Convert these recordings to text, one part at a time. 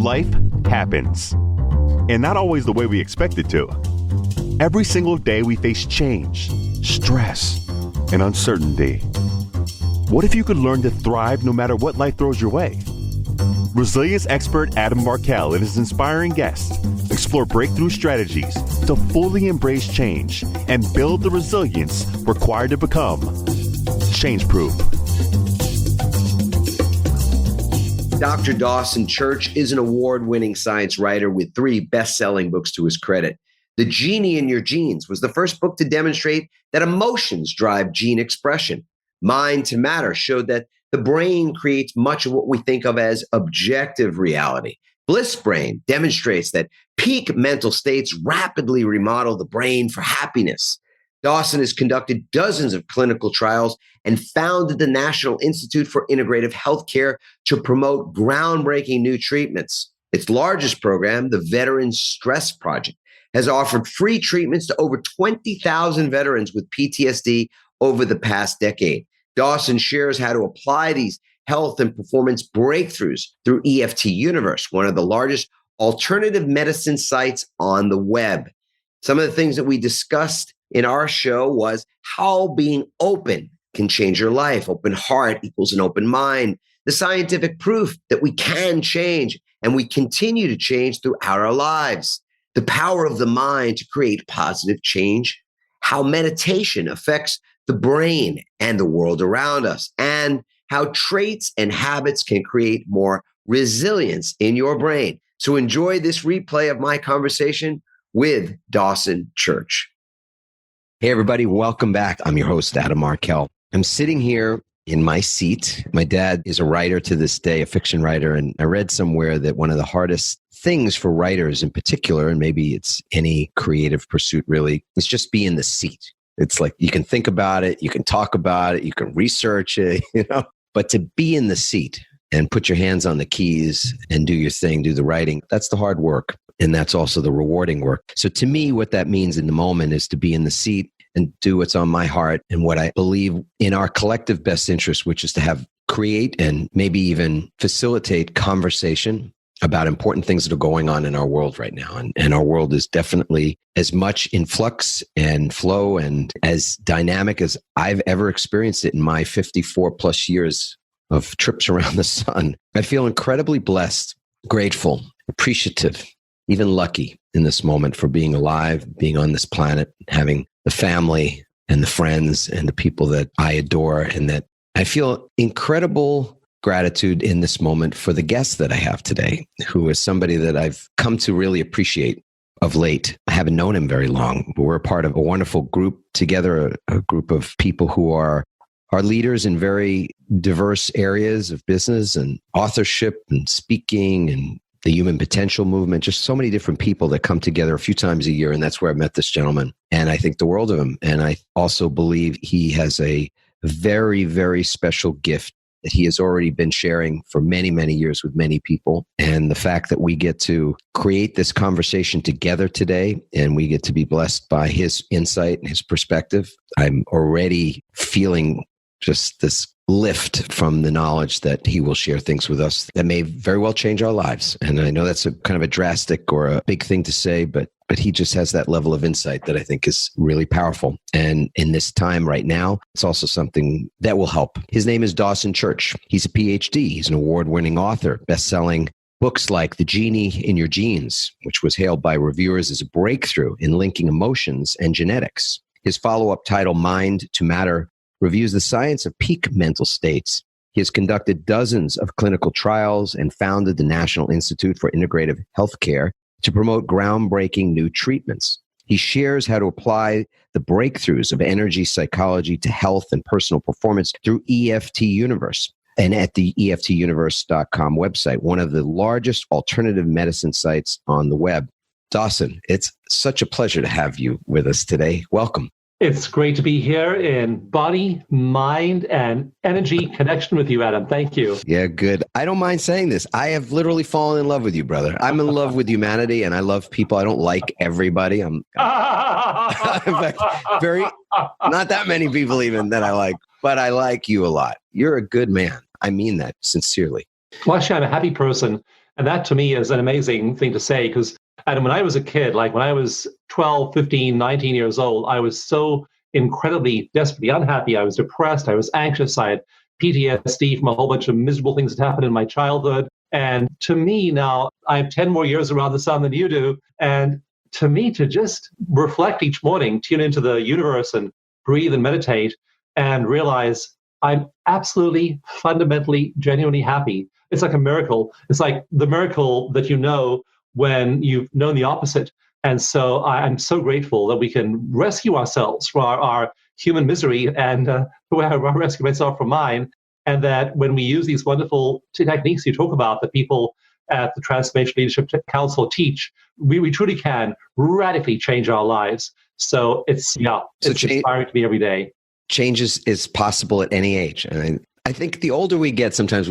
life happens, and not always the way we expect it to. Every single day we face change, stress, and uncertainty. What if you could learn to thrive no matter what life throws your way? Resilience expert Adam Markel and his inspiring guests explore breakthrough strategies to fully embrace change and build the resilience required to become change-proof. Dr. Dawson Church is an award-winning science writer with 3 best-selling books to his credit. The Genie in Your Genes was the first book to demonstrate that emotions drive gene expression. Mind to Matter showed that the brain creates much of what we think of as objective reality. Bliss Brain demonstrates that peak mental states rapidly remodel the brain for happiness. Dawson has conducted dozens of clinical trials and founded the National Institute for Integrative Healthcare to promote groundbreaking new treatments. Its largest program, the Veteran Stress Project, has offered free treatments to over 20,000 veterans with PTSD over the past decade. Dawson shares how to apply these health and performance breakthroughs through EFT Universe, one of the largest alternative medicine sites on the web. Some of the things that we discussed in our show was how being open can change your life. Open heart equals an open mind. The scientific proof that we can change and we continue to change throughout our lives. The power of the mind to create positive change. How meditation affects the brain and the world around us, and how traits and habits can create more resilience in your brain. So enjoy this replay of my conversation with Dawson Church. Hey, everybody. Welcome back. I'm your host, Adam Markel. I'm sitting here in my seat. My dad is a writer to this day, a fiction writer, and I read somewhere that one of the hardest things for writers in particular, and maybe it's any creative pursuit really, is just be in the seat. It's like you can think about it, you can talk about it, you can research it, but to be in the seat and put your hands on the keys and do your thing, do the writing, that's the hard work. And that's also the rewarding work. So to me, what that means in the moment is to be in the seat and do what's on my heart and what I believe in our collective best interest, which is to create and maybe even facilitate conversation about important things that are going on in our world right now. And our world is definitely as much in flux and flow and as dynamic as I've ever experienced it in my 54 plus years of trips around the sun. I feel incredibly blessed, grateful, appreciative, even lucky in this moment for being alive, being on this planet, having the family and the friends and the people that I adore, and that I feel incredible gratitude in this moment for the guest that I have today, who is somebody that I've come to really appreciate of late. I haven't known him very long, but we're a part of a wonderful group together, a group of people who are leaders in very diverse areas of business and authorship and speaking and the human potential movement, just so many different people that come together a few times a year. And that's where I met this gentleman. And I think the world of him. And I also believe he has a very, very special gift that he has already been sharing for many, many years with many people. And the fact that we get to create this conversation together today and we get to be blessed by his insight and his perspective, I'm already feeling just this lift from the knowledge that he will share things with us that may very well change our lives. And I know that's a kind of a drastic or a big thing to say, but he just has that level of insight that I think is really powerful. And in this time right now, it's also something that will help. His name is Dawson Church. He's a Ph.D. He's an award-winning author, best-selling books like The Genie in Your Genes, which was hailed by reviewers as a breakthrough in linking emotions and genetics. His follow-up title, Mind to Matter, reviews the science of peak mental states. He has conducted dozens of clinical trials and founded the National Institute for Integrative Healthcare to promote groundbreaking new treatments. He shares how to apply the breakthroughs of energy psychology to health and personal performance through EFT Universe and at the EFTUniverse.com website, one of the largest alternative medicine sites on the web. Dawson, it's such a pleasure to have you with us today. Welcome. It's great to be here in body, mind, and energy connection with you, Adam. Thank you. Yeah, good. I don't mind saying this. I have literally fallen in love with you, brother. I'm in love with humanity, and I love people. I don't like everybody. I'm in fact, not that many people even that I like, but I like you a lot. You're a good man. I mean that sincerely. Well, actually, I'm a happy person And that to me is an amazing thing to say because, Adam, when I was a kid, like when I was 12, 15, 19 years old, I was so incredibly, desperately unhappy. I was depressed. I was anxious. I had PTSD from a whole bunch of miserable things that happened in my childhood. And to me now, I have 10 more years around the sun than you do. And to me, to just reflect each morning, tune into the universe and breathe and meditate and realize I'm absolutely, fundamentally, genuinely happy. It's like a miracle. It's like the miracle that you know when you've known the opposite. And so I'm so grateful that we can rescue ourselves from our human misery and the way I rescue myself from mine. And that when we use these wonderful techniques you talk about that people at the Transformation Leadership Council teach, we truly can radically change our lives. So it's inspiring to me every day. Change is possible at any age. And I think the older we get, sometimes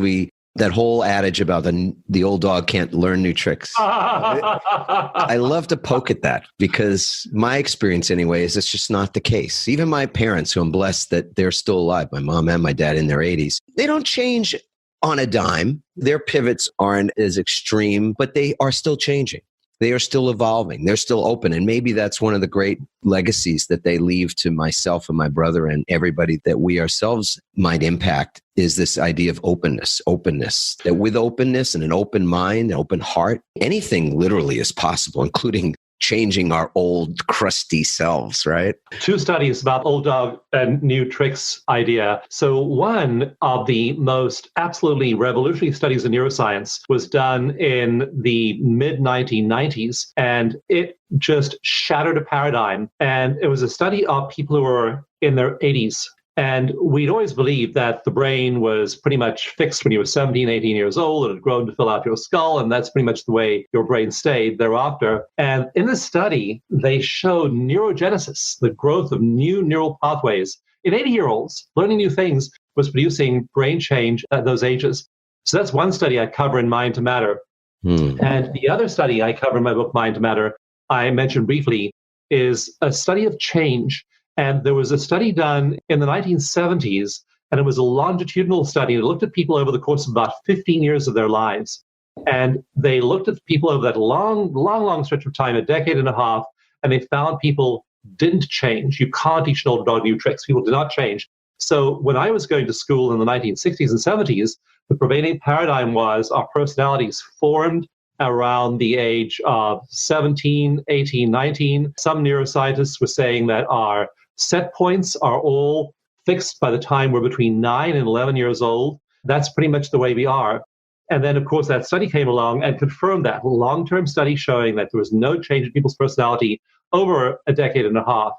that whole adage about the old dog can't learn new tricks. I love to poke at that because my experience anyway is it's just not the case. Even my parents, who I'm blessed that they're still alive, my mom and my dad in their 80s, they don't change on a dime. Their pivots aren't as extreme, but they are still changing. They are still evolving. They're still open. And maybe that's one of the great legacies that they leave to myself and my brother and everybody that we ourselves might impact is this idea of openness, that with openness and an open mind, an open heart, anything literally is possible, including changing our old crusty selves, right? 2 studies about old dog and new tricks idea. So one of the most absolutely revolutionary studies in neuroscience was done in the mid-1990s, and it just shattered a paradigm. And it was a study of people who were in their 80s. And we'd always believed that the brain was pretty much fixed when you were 17, 18 years old. It had grown to fill out your skull, and that's pretty much the way your brain stayed thereafter. And in this study, they showed neurogenesis, the growth of new neural pathways in 80-year-olds. Learning new things was producing brain change at those ages. So that's one study I cover in Mind to Matter. And the other study I cover in my book, Mind to Matter, I mentioned briefly, is a study of change. And there was a study done in the 1970s, and it was a longitudinal study. It looked at people over the course of about 15 years of their lives. And they looked at people over that long stretch of time, a decade and a half, and they found people didn't change. You can't teach an old dog new tricks. People did not change. So when I was going to school in the 1960s and 70s, the prevailing paradigm was our personalities formed around the age of 17, 18, 19. Some neuroscientists were saying that our set points are all fixed by the time we're between 9 and 11 years old. That's pretty much the way we are. And then, of course, that study came along and confirmed that long-term study showing that there was no change in people's personality over a decade and a half.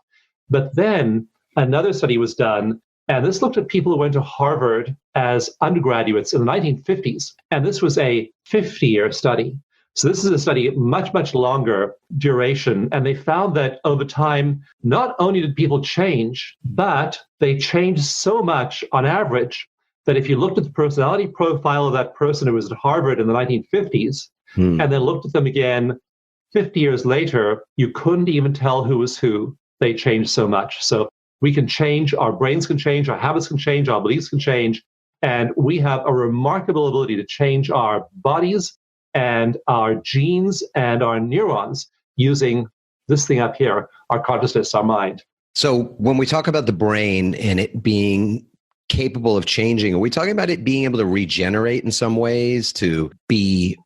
But then another study was done, and this looked at people who went to Harvard as undergraduates in the 1950s. And this was a 50-year study. So this is a study much, much longer duration. And they found that over time, not only did people change, but they changed so much on average that if you looked at the personality profile of that person who was at Harvard in the 1950s, and then looked at them again 50 years later, you couldn't even tell who was who. They changed so much. So we can change, our brains can change, our habits can change, our beliefs can change. And we have a remarkable ability to change our bodies and our genes and our neurons using this thing up here, our consciousness, our mind. So when we talk about the brain and it being capable of changing, are we talking about it being able to regenerate in some ways, to be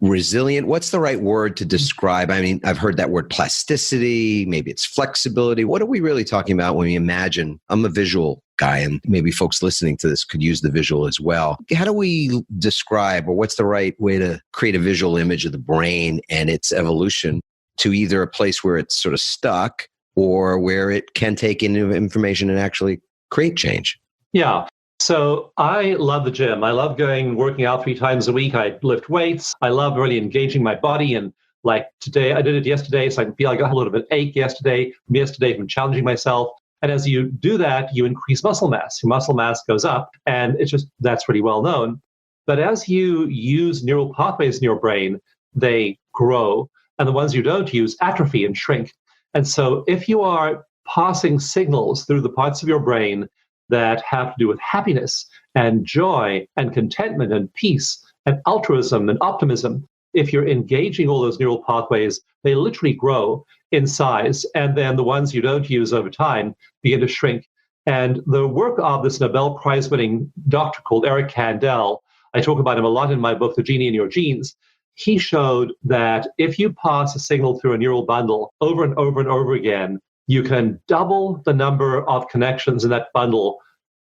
resilient? What's the right word to describe? I mean, I've heard that word plasticity, maybe it's flexibility. What are we really talking about when we imagine? I'm a visual guy, and maybe folks listening to this could use the visual as well. How do we describe, or what's the right way to create a visual image of the brain and its evolution to either a place where it's sort of stuck or where it can take in information and actually create change? Yeah. So I love the gym. I love working out 3 times a week. I lift weights. I love really engaging my body. And like today, I did it yesterday, so I feel like I got a little bit of an ache yesterday from challenging myself. And as you do that, you increase muscle mass. Your muscle mass goes up, and that's pretty well known. But as you use neural pathways in your brain, they grow. And the ones you don't use atrophy and shrink. And so if you are passing signals through the parts of your brain that have to do with happiness and joy and contentment and peace and altruism and optimism. If you're engaging all those neural pathways, they literally grow in size. And then the ones you don't use over time begin to shrink. And the work of this Nobel Prize winning doctor called Eric Kandel, I talk about him a lot in my book, The Genie in Your Genes. He showed that if you pass a signal through a neural bundle over and over and over again, you can double the number of connections in that bundle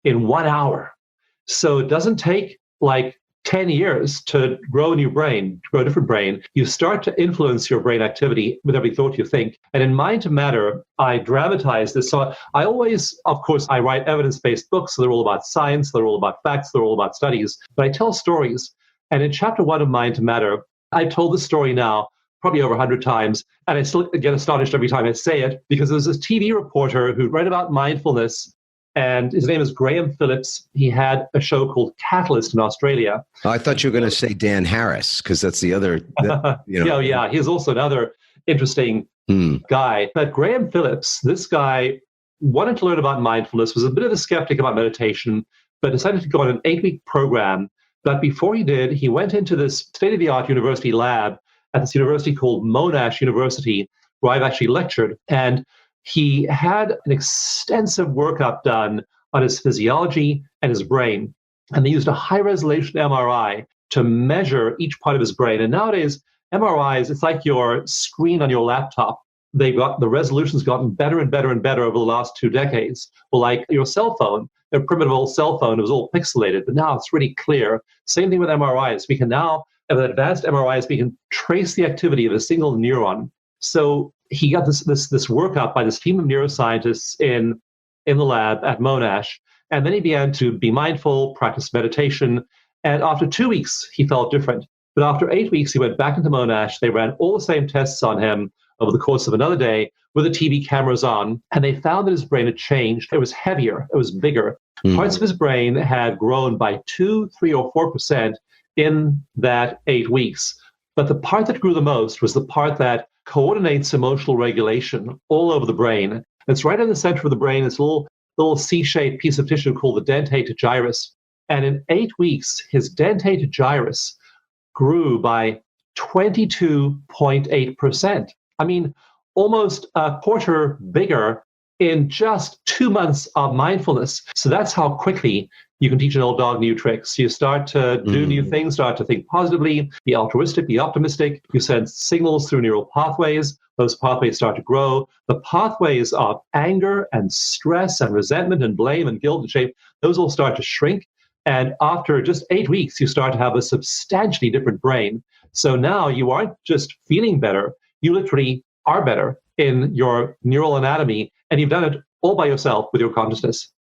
in 1 hour. So it doesn't take like 10 years to grow a new brain, to grow a different brain. You start to influence your brain activity with every thought you think. And in Mind to Matter, I dramatize this. So I always, of course, I write evidence-based books. So they're all about science, they're all about facts, they're all about studies. But I tell stories. And in chapter 1 of Mind to Matter, I told this story now probably over 100 times, and I still get astonished every time I say it, because there's this TV reporter who wrote about mindfulness, and his name is Graham Phillips. He had a show called Catalyst in Australia. Oh, I thought you were going to say Dan Harris, because that's the other. Yeah. He's also another interesting guy. But Graham Phillips, this guy wanted to learn about mindfulness, was a bit of a skeptic about meditation, but decided to go on an 8-week program. But before he did, he went into this state-of-the-art university lab at this university called Monash University, where I've actually lectured. And he had an extensive workup done on his physiology and his brain. And they used a high-resolution MRI to measure each part of his brain. And nowadays, MRIs, it's like your screen on your laptop. The resolution's gotten better and better and better over the last 2 decades. Well, like your cell phone, a primitive old cell phone, it was all pixelated, but now it's really clear. Same thing with MRIs. We can now, with advanced MRIs, we can trace the activity of a single neuron. So he got this workup by this team of neuroscientists in the lab at Monash, and then he began to be mindful, practice meditation, and after 2 weeks, he felt different. But after 8 weeks, he went back into Monash. They ran all the same tests on him over the course of another day with the TV cameras on, and they found that his brain had changed. It was heavier, it was bigger. Parts of his brain had grown by 2, 3, or 4% in that 8 weeks. But the part that grew the most was the part that coordinates emotional regulation all over the brain. It's right in the center of the brain, this little C-shaped piece of tissue called the dentate gyrus. And in 8 weeks, his dentate gyrus grew by 22.8%. I mean, almost a quarter bigger in just 2 months of mindfulness. So that's how quickly you can teach an old dog new tricks. You start to do new things, start to think positively, be altruistic, be optimistic. You send signals through neural pathways. Those pathways start to grow. The pathways of anger and stress and resentment and blame and guilt and shame, those all start to shrink. And after just 8 weeks, you start to have a substantially different brain. So now you aren't just feeling better, you literally are better in your neural anatomy, and you've done it all by yourself with your consciousness.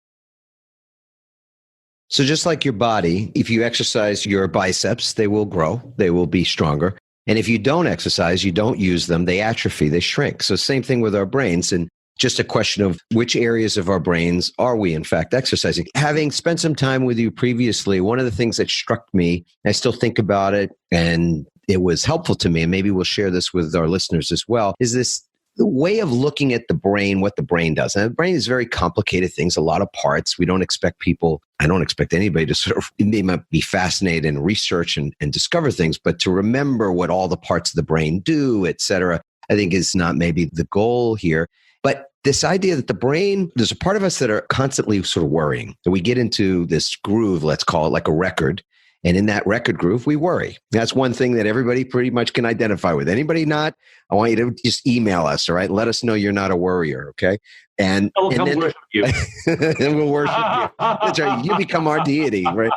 So just like your body, if you exercise your biceps, they will grow, they will be stronger. And if you don't exercise, you don't use them, they atrophy, they shrink. So same thing with our brains. And just a question of which areas of our brains are we, in fact, exercising. Having spent some time with you previously, one of the things that struck me, I still think about it, and it was helpful to me, and maybe we'll share this with our listeners as well, is this the way of looking at the brain, what the brain does. And the brain is very complicated things, a lot of parts. We don't expect people, I don't expect anybody to sort of, they might be fascinated and research and discover things, but to remember what all the parts of the brain do, et cetera, I think is not maybe the goal here. But this idea that the brain, there's a part of us that are constantly sort of worrying. So we get into this groove, let's call it like a record. And in that record groove, we worry. That's one thing that everybody pretty much can identify with. Anybody not? I want you to just email us, all right? Let us know you're not a worrier, okay? And then worship you. and we'll worship you. That's right. You become our deity, right?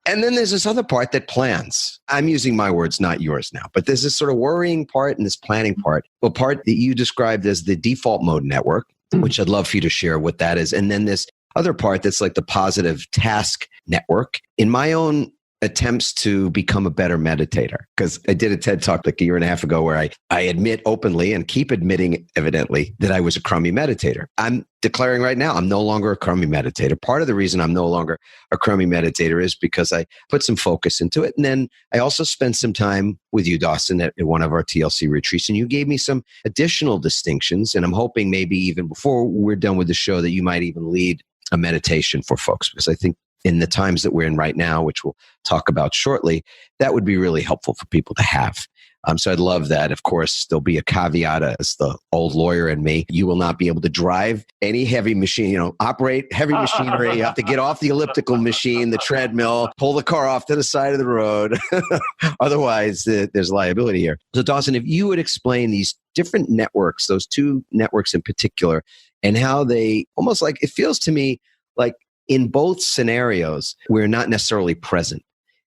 And then there's this other part that plans. I'm using my words, not yours now. But there's this sort of worrying part and this planning part. A part that you described as the default mode network, which I'd love for you to share what that is. And then this other part that's like the positive task network. In my own attempts to become a better meditator, because I did a TED Talk like a year and a half ago where I admit openly and keep admitting evidently that I was a crummy meditator. I'm declaring right now I'm no longer a crummy meditator. Part of the reason I'm no longer a crummy meditator is because I put some focus into it. And then I also spent some time with you, Dawson, at one of our TLC retreats, and you gave me some additional distinctions. And I'm hoping maybe even before we're done with the show that you might even lead a meditation for folks, because I think in the times that we're in right now, which we'll talk about shortly, that would be really helpful for people to have. So I'd love that. Of course, there'll be a caveat as the old lawyer in me. You will not be able to drive any heavy machine, operate heavy machinery. You have to get off the elliptical machine, the treadmill, pull the car off to the side of the road. Otherwise, there's liability here. So Dawson, if you would explain these different networks, those two networks in particular, and how they almost like, it feels to me like in both scenarios, we're not necessarily present.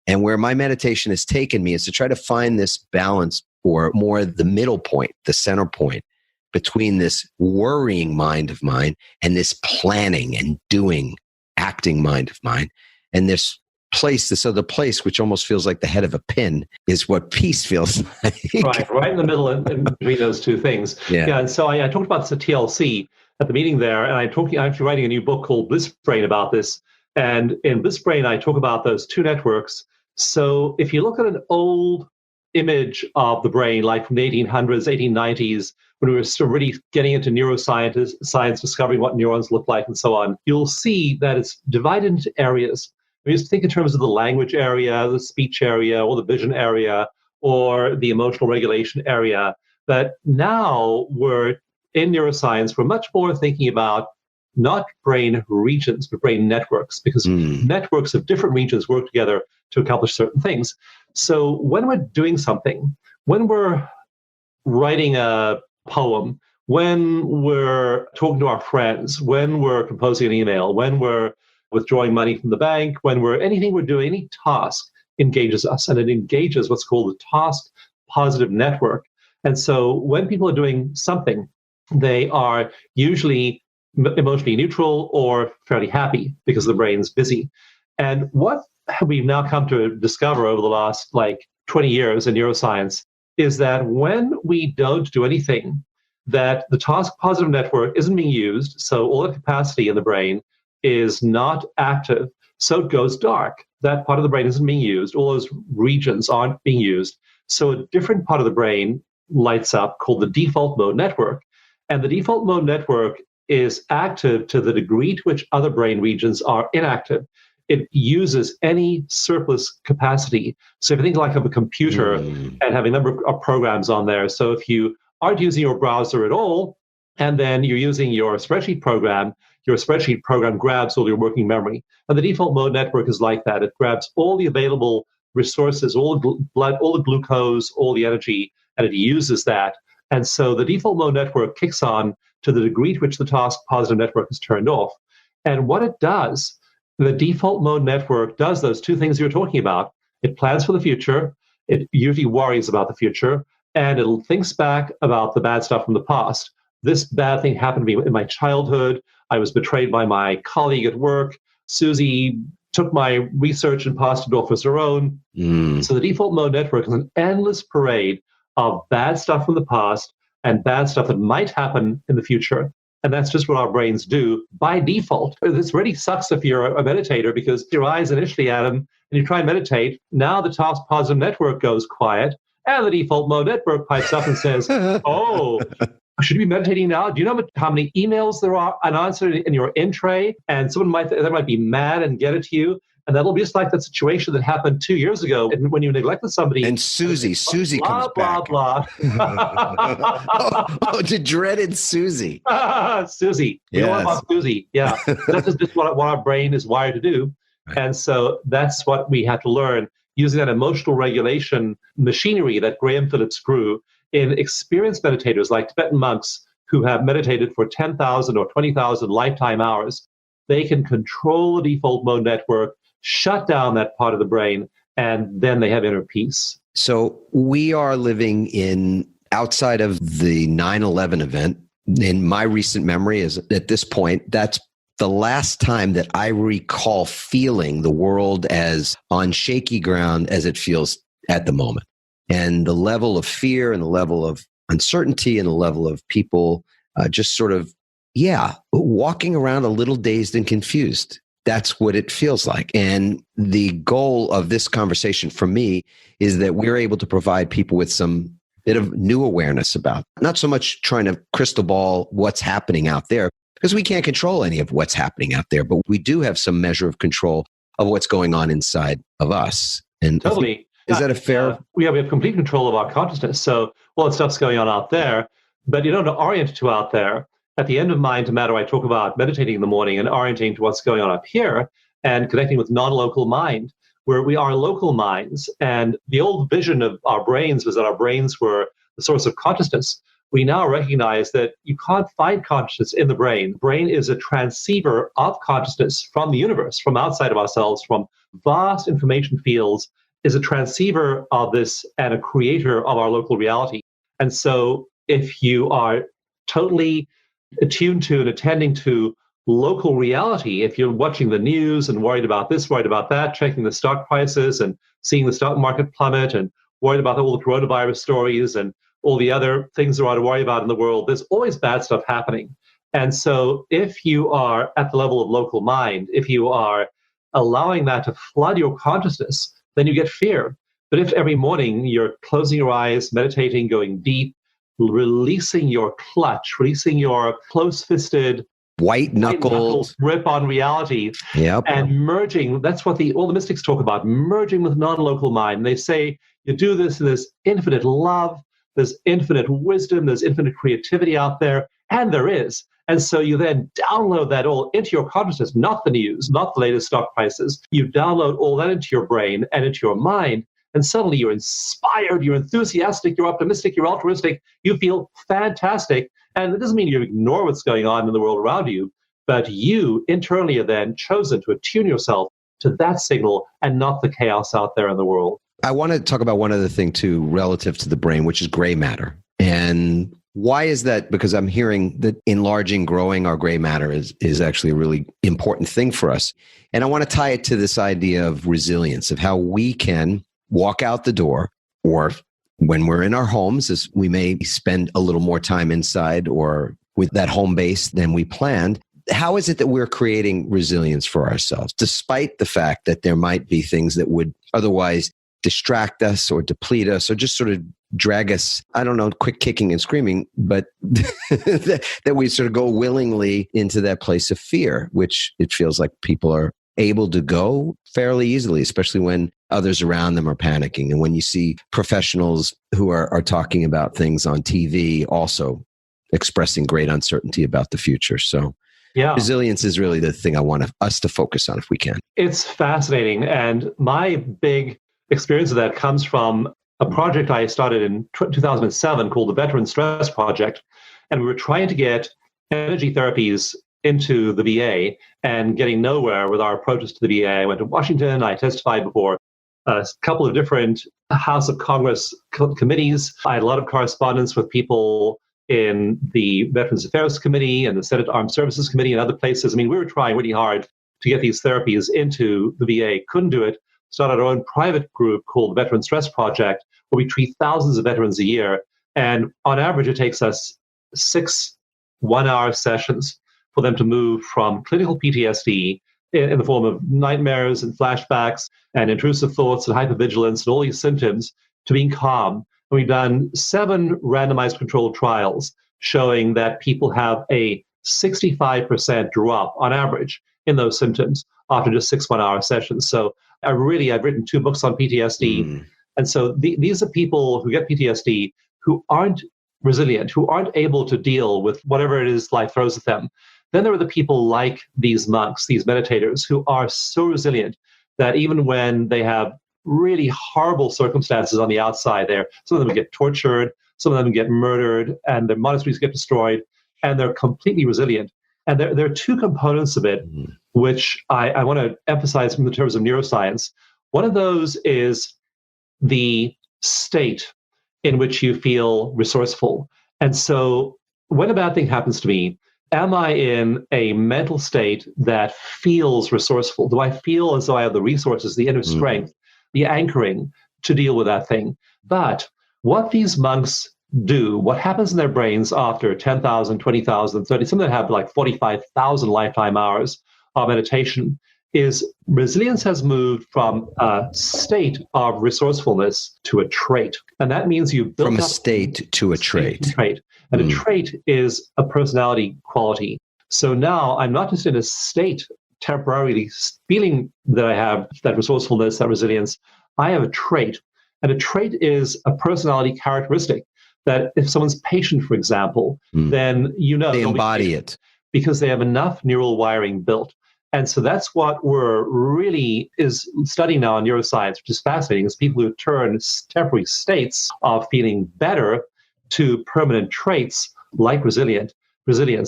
And where my meditation has taken me is to try to find this balance, or more the middle point, the center point between this worrying mind of mine and this planning and doing, acting mind of mine. And this other place, which almost feels like the head of a pin, is what peace feels like. Right in the middle, in between those two things. Yeah. And so I talked about this at TLC at the meeting there, and I'm actually writing a new book called Bliss Brain about this. And in Bliss Brain, I talk about those two networks. So if you look at an old image of the brain, like from the 1800s, 1890s, when we were still really getting into science, discovering what neurons look like and so on, you'll see that it's divided into areas. We just think in terms of the language area, the speech area, or the vision area, or the emotional regulation area, that now we're in neuroscience, we're much more thinking about not brain regions, but brain networks, because networks of different regions work together to accomplish certain things. So when we're doing something, when we're writing a poem, when we're talking to our friends, when we're composing an email, when we're withdrawing money from the bank, anything we're doing, any task engages us, and it engages what's called the task positive network. And so when people are doing something, they are usually emotionally neutral or fairly happy because the brain's busy. And what we've now come to discover over the last 20 years in neuroscience is that when we don't do anything, that the task positive network isn't being used, so all the capacity in the brain is not active, so it goes dark. That part of the brain isn't being used, all those regions aren't being used, so a different part of the brain lights up called the default mode network. And the default mode network is active to the degree to which other brain regions are inactive. It uses any surplus capacity. So if you think like of a computer and having a number of programs on there, so if you aren't using your browser at all, and then you're using your spreadsheet program grabs all your working memory. And the default mode network is like that. It grabs all the available resources, all the blood, all the glucose, all the energy, and it uses that. And so the default mode network kicks on to the degree to which the task positive network is turned off. And what it does, the default mode network does those two things you're talking about. It plans for the future, it usually worries about the future, and it thinks back about the bad stuff from the past. This bad thing happened to me in my childhood. I was betrayed by my colleague at work. Susie took my research and passed it off as her own. So the default mode network is an endless parade of bad stuff from the past and bad stuff that might happen in the future. And that's just what our brains do by default. This really sucks if you're a meditator, because your eyes initially, Adam, and you try and meditate. Now the task positive network goes quiet, and the default mode network pipes up and says, oh, should you be meditating now? Do you know how many emails there are unanswered in your in tray? And someone might be mad and get it to you. And that'll be just like that situation that happened 2 years ago when you neglected somebody. And Susie comes back. Blah. The dreaded Susie. Susie. We don't want Susie. Yeah. That's just what our brain is wired to do. Right. And so that's what we had to learn, using that emotional regulation machinery that Graham Phillips grew in experienced meditators like Tibetan monks who have meditated for 10,000 or 20,000 lifetime hours. They can control the default mode network, shut down that part of the brain, and then they have inner peace. So we are living outside of the 9/11 event. In my recent memory is at this point, that's the last time that I recall feeling the world as on shaky ground as it feels at the moment. And the level of fear and the level of uncertainty and the level of people just sort of, walking around a little dazed and confused. That's what it feels like. And the goal of this conversation for me is that we're able to provide people with some bit of new awareness about, not so much trying to crystal ball what's happening out there, because we can't control any of what's happening out there, but we do have some measure of control of what's going on inside of us. And Totally. Is that a fair? We have complete control of our consciousness. So all that stuff's going on out there, but you don't orient to out there. At the end of Mind to Matter, I talk about meditating in the morning and orienting to what's going on up here and connecting with non-local mind, where we are local minds. And the old vision of our brains was that our brains were the source of consciousness. We now recognize that you can't find consciousness in the brain. The brain is a transceiver of consciousness from the universe, from outside of ourselves, from vast information fields, is a transceiver of this and a creator of our local reality. And so if you are totally attuned to and attending to local reality, if you're watching the news and worried about this, worried about that, checking the stock prices and seeing the stock market plummet and worried about all the coronavirus stories and all the other things there are to worry about in the world, there's always bad stuff happening. And so if you are at the level of local mind, if you are allowing that to flood your consciousness, then you get fear. But if every morning you're closing your eyes, meditating, going deep, releasing your clutch, releasing your close-fisted, white-knuckled grip on reality, and merging, that's what all the mystics talk about, merging with non-local mind. And they say you do this, and there's infinite love, there's infinite wisdom, there's infinite creativity out there, and there is. And so you then download that all into your consciousness, not the news, not the latest stock prices. You download all that into your brain and into your mind, and suddenly you're inspired, you're enthusiastic, you're optimistic, you're altruistic, you feel fantastic. And it doesn't mean you ignore what's going on in the world around you, but you internally are then chosen to attune yourself to that signal and not the chaos out there in the world. I want to talk about one other thing too, relative to the brain, which is gray matter. And why is that? Because I'm hearing that enlarging, growing our gray matter is actually a really important thing for us. And I want to tie it to this idea of resilience, of how we can walk out the door, or when we're in our homes, as we may spend a little more time inside or with that home base than we planned. How is it that we're creating resilience for ourselves, despite the fact that there might be things that would otherwise distract us or deplete us or just sort of drag us, I don't know, quick kicking and screaming, but that we sort of go willingly into that place of fear, which it feels like people are able to go fairly easily, especially when others around them are panicking. And when you see professionals who are talking about things on TV also expressing great uncertainty about the future. So resilience is really the thing I want us to focus on if we can. It's fascinating. And my big experience of that comes from a project I started in 2007 called the Veteran Stress Project. And we were trying to get energy therapies into the VA and getting nowhere with our approaches to the VA. I went to Washington. I testified before a couple of different House of Congress committees. I had a lot of correspondence with people in the Veterans Affairs Committee and the Senate Armed Services Committee and other places. I mean, we were trying really hard to get these therapies into the VA. Couldn't do it. Started our own private group called the Veteran Stress Project, where we treat thousands of veterans a year. And on average, it takes us 6 one-hour sessions for them to move from clinical PTSD in the form of nightmares and flashbacks and intrusive thoughts and hypervigilance and all these symptoms to being calm. And we've done 7 randomized controlled trials showing that people have a 65% drop on average in those symptoms after just 6 one-hour sessions. So I've written 2 books on PTSD. And so these are people who get PTSD who aren't resilient, who aren't able to deal with whatever it is life throws at them. Then there are the people like these monks, these meditators, who are so resilient that even when they have really horrible circumstances on the outside there, some of them get tortured, some of them get murdered, and their monasteries get destroyed, and they're completely resilient. And there are 2 components of it, which I want to emphasize from the terms of neuroscience. One of those is the state in which you feel resourceful. And so when a bad thing happens to me, am I in a mental state that feels resourceful? Do I feel as though I have the resources, the inner strength, the anchoring to deal with that thing? But what these monks do, what happens in their brains after 10,000, 20,000, 30, some of them have like 45,000 lifetime hours of meditation, is resilience has moved from a state of resourcefulness to a trait. And that means you built from a state to a trait. And a trait is a personality quality. So now I'm not just in a state temporarily feeling that I have that resourcefulness, that resilience, I have a trait. And a trait is a personality characteristic that if someone's patient, for example, then they embody it because they have enough neural wiring built. And so that's what we're really is studying now in neuroscience, which is fascinating, is people who turn temporary states of feeling better to permanent traits like resilience.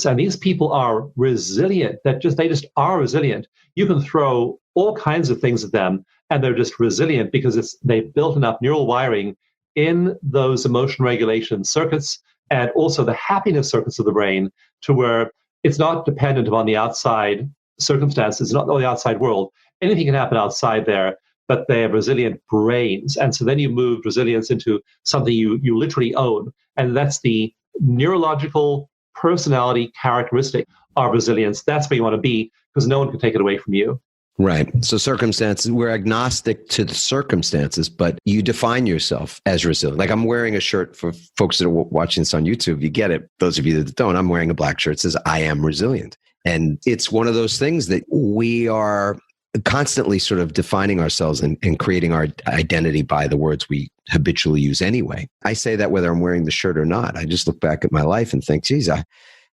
And these people are resilient. They just are resilient. You can throw all kinds of things at them, and they're just resilient because they've built enough neural wiring in those emotion regulation circuits and also the happiness circuits of the brain to where it's not dependent upon the outside circumstances, not the outside world. Anything can happen outside there, but they have resilient brains. And so then you move resilience into something you literally own. And that's the neurological personality characteristic of resilience. That's where you want to be because no one can take it away from you. Right. So circumstances, we're agnostic to the circumstances, but you define yourself as resilient. Like I'm wearing a shirt for folks that are watching this on YouTube. You get it. Those of you that don't, I'm wearing a black shirt that says, I am resilient. And it's one of those things that we are constantly sort of defining ourselves and creating our identity by the words we habitually use anyway. I say that whether I'm wearing the shirt or not. I just look back at my life and think, geez,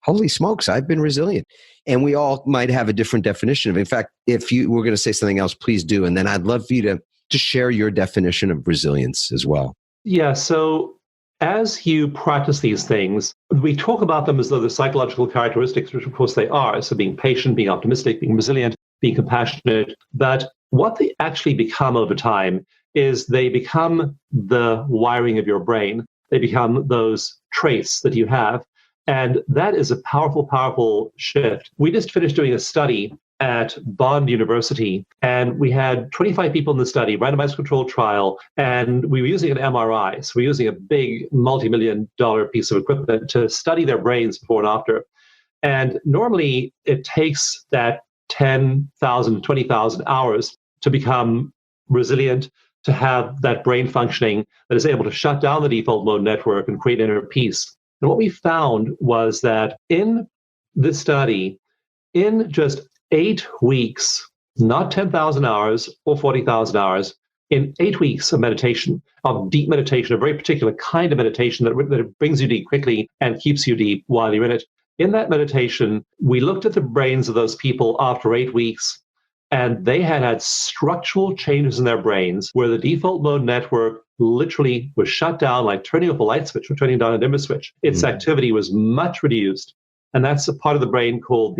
holy smokes, I've been resilient. And we all might have a different definition of it. In fact, if you were going to say something else, please do. And then I'd love for you to just share your definition of resilience as well. Yeah. So as you practice these things, we talk about them as though they're psychological characteristics, which of course they are. So being patient, being optimistic, being resilient, being compassionate. But what they actually become over time is they become the wiring of your brain. They become those traits that you have. And that is a powerful, powerful shift. We just finished doing a study at Bond University, and we had 25 people in the study, randomized controlled trial, and we were using an MRI. So we're using a big multi-million-dollar piece of equipment to study their brains before and after. And normally it takes that 10,000, 20,000 hours to become resilient, to have that brain functioning that is able to shut down the default mode network and create inner peace. And what we found was that in this study, in just 8 weeks, not 10,000 hours or 40,000 hours, in 8 weeks of meditation, of deep meditation, a very particular kind of meditation that brings you deep quickly and keeps you deep while you're in it. In that meditation, we looked at the brains of those people after 8 weeks, and they had structural changes in their brains where the default mode network literally was shut down, like turning off a light switch or turning down a dimmer switch. Its activity was much reduced. And that's a part of the brain called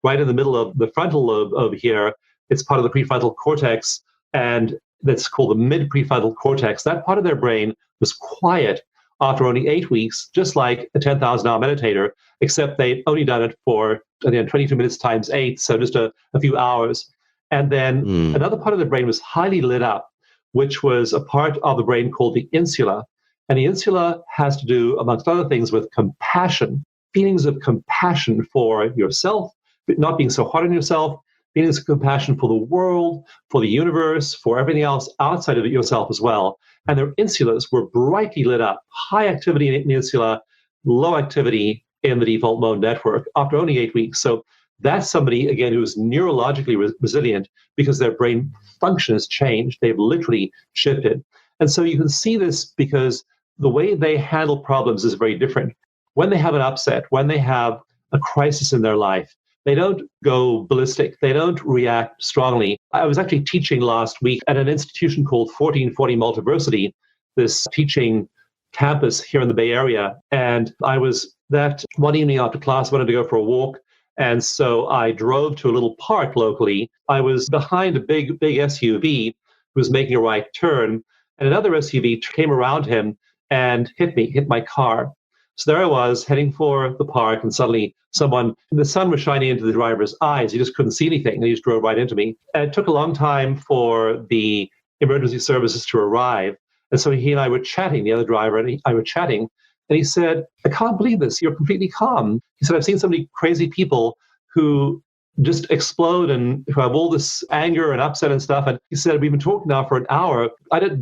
right in the middle of the frontal lobe over here. It's part of the prefrontal cortex, and that's called the mid-prefrontal cortex. That part of their brain was quiet after only 8 weeks, just like a 10,000-hour meditator, except they'd only done it for 22 minutes times 8, so just a few hours. And then another part of the brain was highly lit up, which was a part of the brain called the insula. And the insula has to do, amongst other things, with compassion, feelings of compassion for yourself, not being so hard on yourself, feelings of compassion for the world, for the universe, for everything else outside of yourself as well. And their insulas were brightly lit up, high activity in the insula, low activity in the default mode network after only 8 weeks. So that's somebody, again, who is neurologically resilient because their brain function has changed. They've literally shifted. And so you can see this because the way they handle problems is very different. When they have an upset, when they have a crisis in their life, they don't go ballistic. They don't react strongly. I was actually teaching last week at an institution called 1440 Multiversity, this teaching campus here in the Bay Area. And I was that one evening after class, wanted to go for a walk. And so I drove to a little park locally. I was behind a big SUV who was making a right turn, and another SUV came around him and hit my car. So there I was heading for the park, and suddenly the sun was shining into the driver's eyes. He just couldn't see anything, and he just drove right into me. And it took a long time for the emergency services to arrive. And so he and I were chatting, the other driver, and I were chatting. And he said, I can't believe this. You're completely calm. He said, I've seen so many crazy people who just explode and who have all this anger and upset and stuff. And he said, we've been talking now for an hour.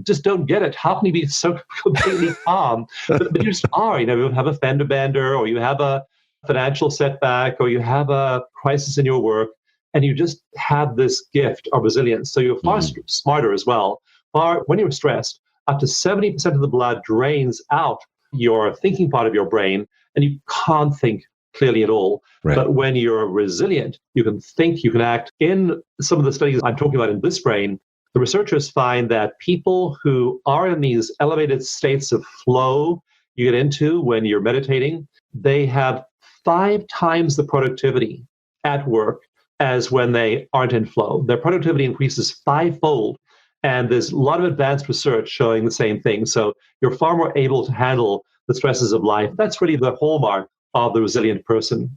Just don't get it. How can you be so completely calm? But you just are. You have a fender bender, or you have a financial setback, or you have a crisis in your work. and you just have this gift of resilience. So you're far smarter as well. When you're stressed, up to 70% of the blood drains out your thinking part of your brain, and you can't think clearly at all. Right. But when you're resilient, you can think, you can act. In some of the studies I'm talking about in Bliss Brain, the researchers find that people who are in these elevated states of flow you get into when you're meditating, they have 5 times the productivity at work as when they aren't in flow. Their productivity increases 5-fold. And there's a lot of advanced research showing the same thing. So you're far more able to handle the stresses of life. That's really the hallmark of the resilient person.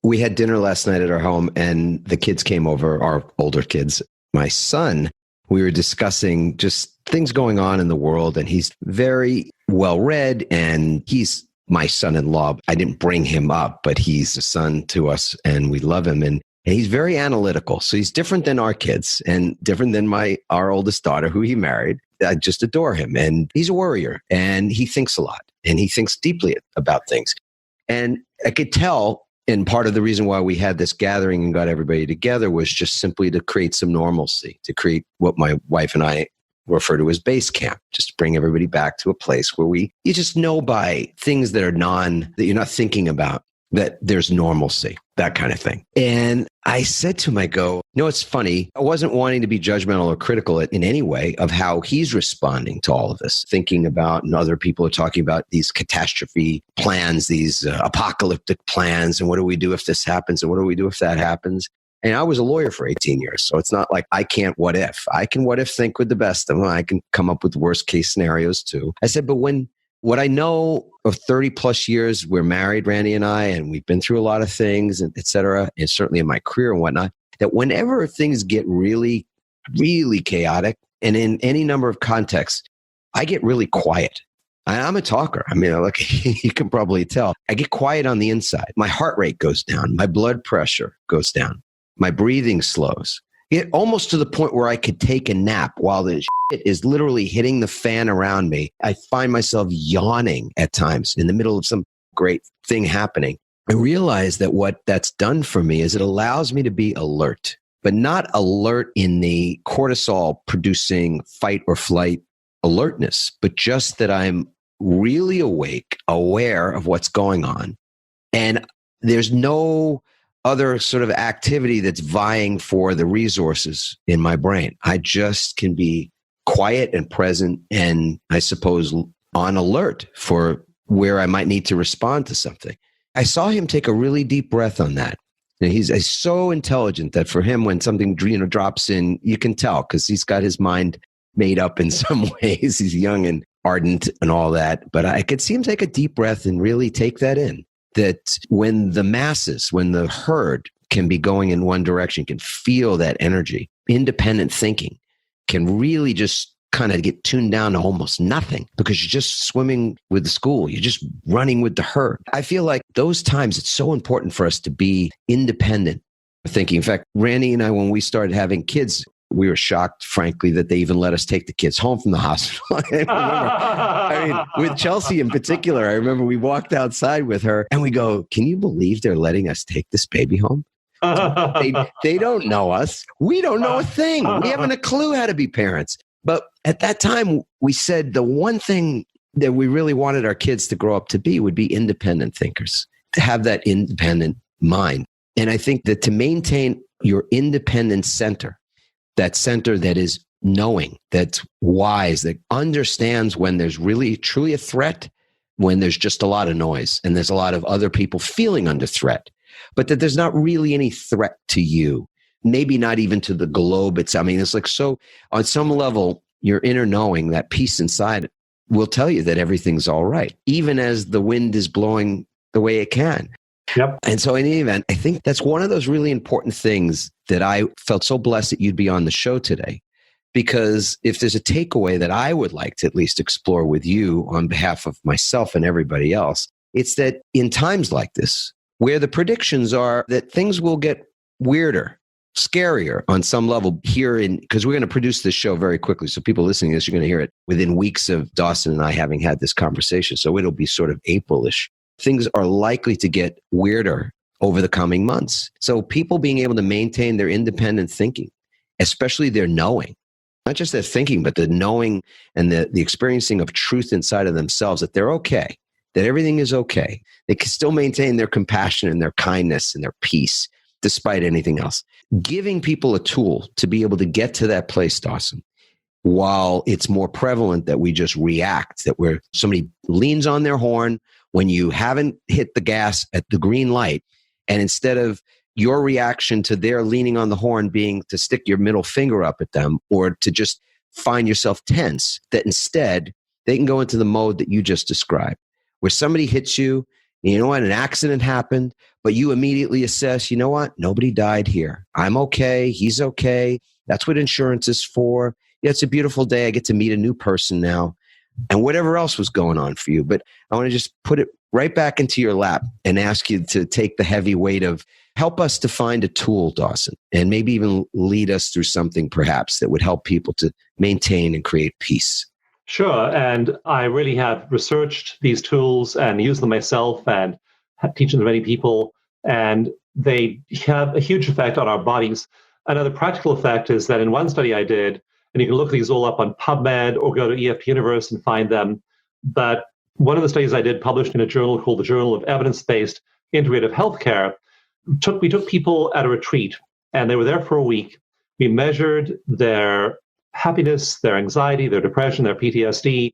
We had dinner last night at our home, and the kids came over, our older kids. My son, we were discussing just things going on in the world, and he's very well-read, and he's my son-in-law. I didn't bring him up, but he's a son to us, and we love him. And he's very analytical. So he's different than our kids and different than our oldest daughter, who he married. I just adore him. And he's a worrier, and he thinks a lot, and he thinks deeply about things. And I could tell, and part of the reason why we had this gathering and got everybody together was just simply to create some normalcy, to create what my wife and I refer to as base camp, just to bring everybody back to a place where you just know by things that are that you're not thinking about, that there's normalcy, that kind of thing. And I said to him, it's funny. I wasn't wanting to be judgmental or critical in any way of how he's responding to all of this, thinking about, and other people are talking about these catastrophe plans, these apocalyptic plans, and what do we do if this happens, and what do we do if that happens? And I was a lawyer for 18 years, so it's not like I can't what if. I can what if think with the best of them. I can come up with worst case scenarios too. I said, but what I know of 30 plus years, we're married, Randy and I, and we've been through a lot of things, and et cetera, and certainly in my career and whatnot, that whenever things get really, really chaotic, and in any number of contexts, I get really quiet. I'm a talker. You can probably tell. I get quiet on the inside. My heart rate goes down. My blood pressure goes down. My breathing slows. Get almost to the point where I could take a nap while the shit is literally hitting the fan around me. I find myself yawning at times in the middle of some great thing happening. I realize that what that's done for me is it allows me to be alert, but not alert in the cortisol producing fight or flight alertness, but just that I'm really awake, aware of what's going on. And there's no other sort of activity that's vying for the resources in my brain. I just can be quiet and present, and I suppose on alert for where I might need to respond to something. I saw him take a really deep breath on that. And he's so intelligent that for him, when something drops in, you can tell because he's got his mind made up in some ways. He's young and ardent and all that. But I could see him take a deep breath and really take that in. That when the herd can be going in one direction, can feel that energy, independent thinking can really just kind of get tuned down to almost nothing because you're just swimming with the school. You're just running with the herd. I feel like those times it's so important for us to be independent thinking. In fact, Randy and I, when we started having kids, we were shocked, frankly, that they even let us take the kids home from the hospital. With Chelsea in particular, I remember we walked outside with her and we go, can you believe they're letting us take this baby home? They don't know us. We don't know a thing. We haven't a clue how to be parents. But at that time, we said the one thing that we really wanted our kids to grow up to be would be independent thinkers, to have that independent mind. And I think that to maintain your independent center, that center that is knowing, that's wise, that understands when there's really truly a threat, when there's just a lot of noise and there's a lot of other people feeling under threat, but that there's not really any threat to you, maybe not even to the globe itself. It's like, so on some level, your inner knowing, that peace inside will tell you that everything's all right, even as the wind is blowing the way it can. Yep. And so in any event, I think that's one of those really important things that I felt so blessed that you'd be on the show today. Because if there's a takeaway that I would like to at least explore with you on behalf of myself and everybody else, it's that in times like this, where the predictions are that things will get weirder, scarier on some level here because we're going to produce this show very quickly. So people listening to this, you're going to hear it within weeks of Dawson and I having had this conversation. So it'll be sort of April-ish. Things are likely to get weirder over the coming months. So people being able to maintain their independent thinking, especially their knowing, not just their thinking, but the knowing and the experiencing of truth inside of themselves, that they're okay, that everything is okay. They can still maintain their compassion and their kindness and their peace despite anything else. Giving people a tool to be able to get to that place, Dawson, while it's more prevalent that we just react, that where somebody leans on their horn when you haven't hit the gas at the green light, and instead of your reaction to their leaning on the horn being to stick your middle finger up at them or to just find yourself tense, that instead they can go into the mode that you just described, where somebody hits you, and you know what, an accident happened, but you immediately assess, you know what, nobody died here. I'm okay. He's okay. That's what insurance is for. Yeah, it's a beautiful day. I get to meet a new person now, and whatever else was going on for you. But I want to just put it right back into your lap and ask you to take the heavy weight of help us to find a tool, Dawson, and maybe even lead us through something perhaps that would help people to maintain and create peace. Sure. And I really have researched these tools and used them myself and teach them to many people. And they have a huge effect on our bodies. Another practical effect is that in one study I did, and you can look these all up on PubMed or go to EFT Universe and find them. But one of the studies I did, published in a journal called the Journal of Evidence-Based Integrative Healthcare, we took people at a retreat, and they were there for a week. We measured their happiness, their anxiety, their depression, their PTSD,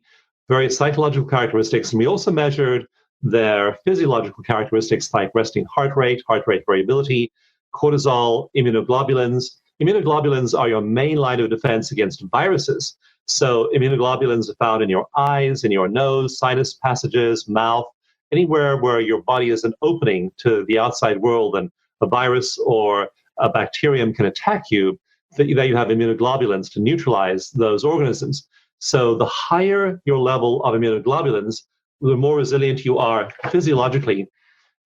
various psychological characteristics, and we also measured their physiological characteristics like resting heart rate variability, cortisol, immunoglobulins. Immunoglobulins are your main line of defense against viruses. So immunoglobulins are found in your eyes, in your nose, sinus passages, mouth, anywhere where your body is an opening to the outside world and a virus or a bacterium can attack you, that you have immunoglobulins to neutralize those organisms. So the higher your level of immunoglobulins, the more resilient you are physiologically.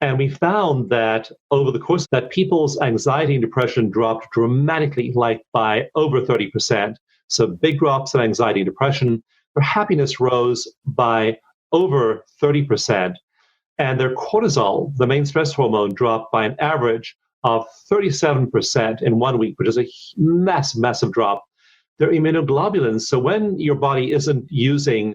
And we found that over the course that people's anxiety and depression dropped dramatically, like by over 30%. So big drops in anxiety and depression. Their happiness rose by over 30%. And their cortisol, the main stress hormone, dropped by an average of 37% in 1 week, which is a massive drop. Their immunoglobulins, so when your body isn't using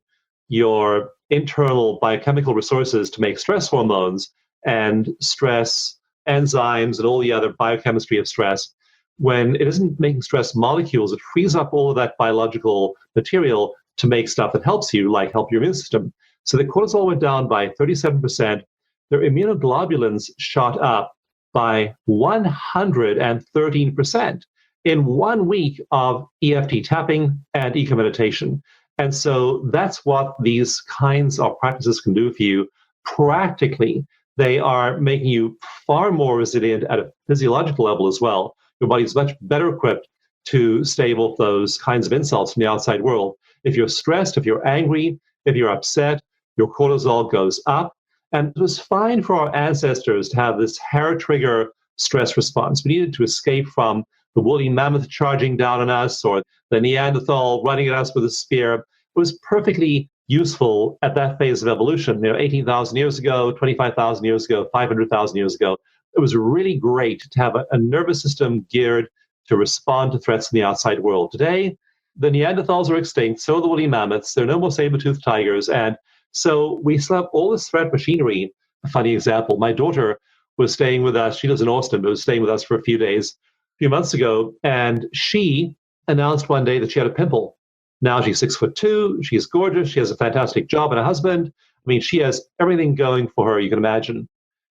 your internal biochemical resources to make stress hormones and stress enzymes and all the other biochemistry of stress, when it isn't making stress molecules, it frees up all of that biological material to make stuff that helps you, like help your immune system. So the cortisol went down by 37%. Their immunoglobulins shot up by 113% in 1 week of EFT tapping and eco meditation. And so that's what these kinds of practices can do for you. Practically, they are making you far more resilient at a physiological level as well. Your body's much better equipped to stave those kinds of insults from the outside world. If you're stressed, if you're angry, if you're upset, your cortisol goes up. And it was fine for our ancestors to have this hair trigger stress response. We needed to escape from the woolly mammoth charging down on us or the Neanderthal running at us with a spear. It was perfectly useful at that phase of evolution. 18,000 years ago, 25,000 years ago, 500,000 years ago. It was really great to have a nervous system geared to respond to threats in the outside world. Today, the Neanderthals are extinct, so are the woolly mammoths. There are no more saber-toothed tigers. And so we still have all this threat machinery. A funny example, my daughter was staying with us. She lives in Austin, but was staying with us for a few days, a few months ago. And she announced one day that she had a pimple. Now she's 6'2", she's gorgeous, she has a fantastic job and a husband. I mean, she has everything going for her, you can imagine,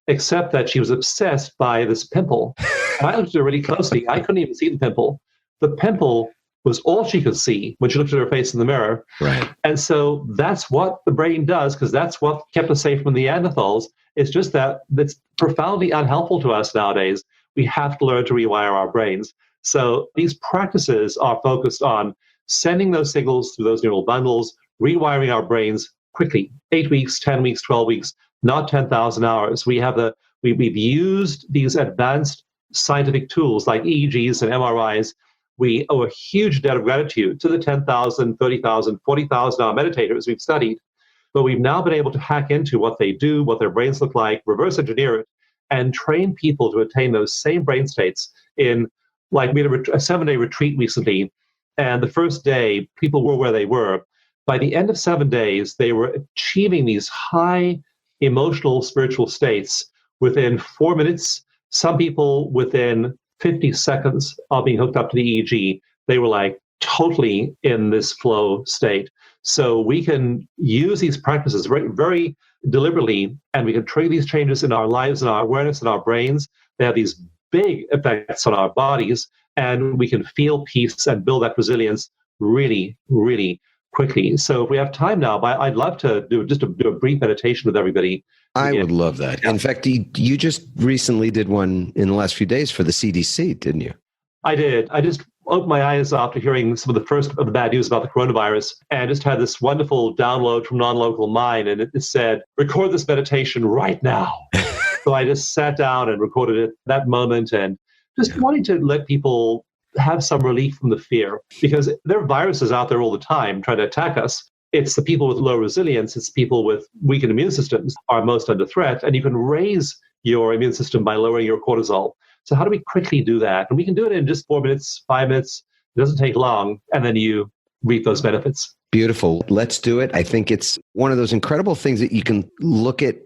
except that she was obsessed by this pimple. And I looked at her really closely. I couldn't even see the pimple. The pimple was all she could see when she looked at her face in the mirror. Right. And so that's what the brain does, because that's what kept us safe from the Neanderthals. It's just that it's profoundly unhelpful to us nowadays. We have to learn to rewire our brains. So these practices are focused on sending those signals through those neural bundles, rewiring our brains quickly, 8 weeks, 10 weeks, 12 weeks, not 10,000 hours. We've used these advanced scientific tools like EEGs and MRIs. We owe a huge debt of gratitude to the 10,000, 30,000, 40,000 hour meditators we've studied. But we've now been able to hack into what they do, what their brains look like, reverse engineer it, and train people to attain those same brain states in, like, we had a 7-day retreat recently, and the first day, people were where they were. By the end of 7 days, they were achieving these high emotional, spiritual states within 4 minutes. Some people within 50 seconds of being hooked up to the EEG, they were like totally in this flow state. So we can use these practices very, very deliberately, and we can trigger these changes in our lives and our awareness in our brains. They have these big effects on our bodies, and we can feel peace and build that resilience really, really quickly. So if we have time now, I'd love to do a brief meditation with everybody. I would love that. Yeah. In fact, you just recently did one in the last few days for the CDC, didn't you? I did. I just opened my eyes after hearing some of the first of the bad news about the coronavirus, and just had this wonderful download from Non-Local Mind, and it said, record this meditation right now. So I just sat down and recorded it that moment, and just wanting to let people have some relief from the fear, because there are viruses out there all the time trying to attack us. It's the people with low resilience, it's people with weakened immune systems are most under threat, and you can raise your immune system by lowering your cortisol. So how do we quickly do that? And we can do it in just 4 minutes, 5 minutes. It doesn't take long, and then you reap those benefits. Beautiful. Let's do it. I think it's one of those incredible things that you can look at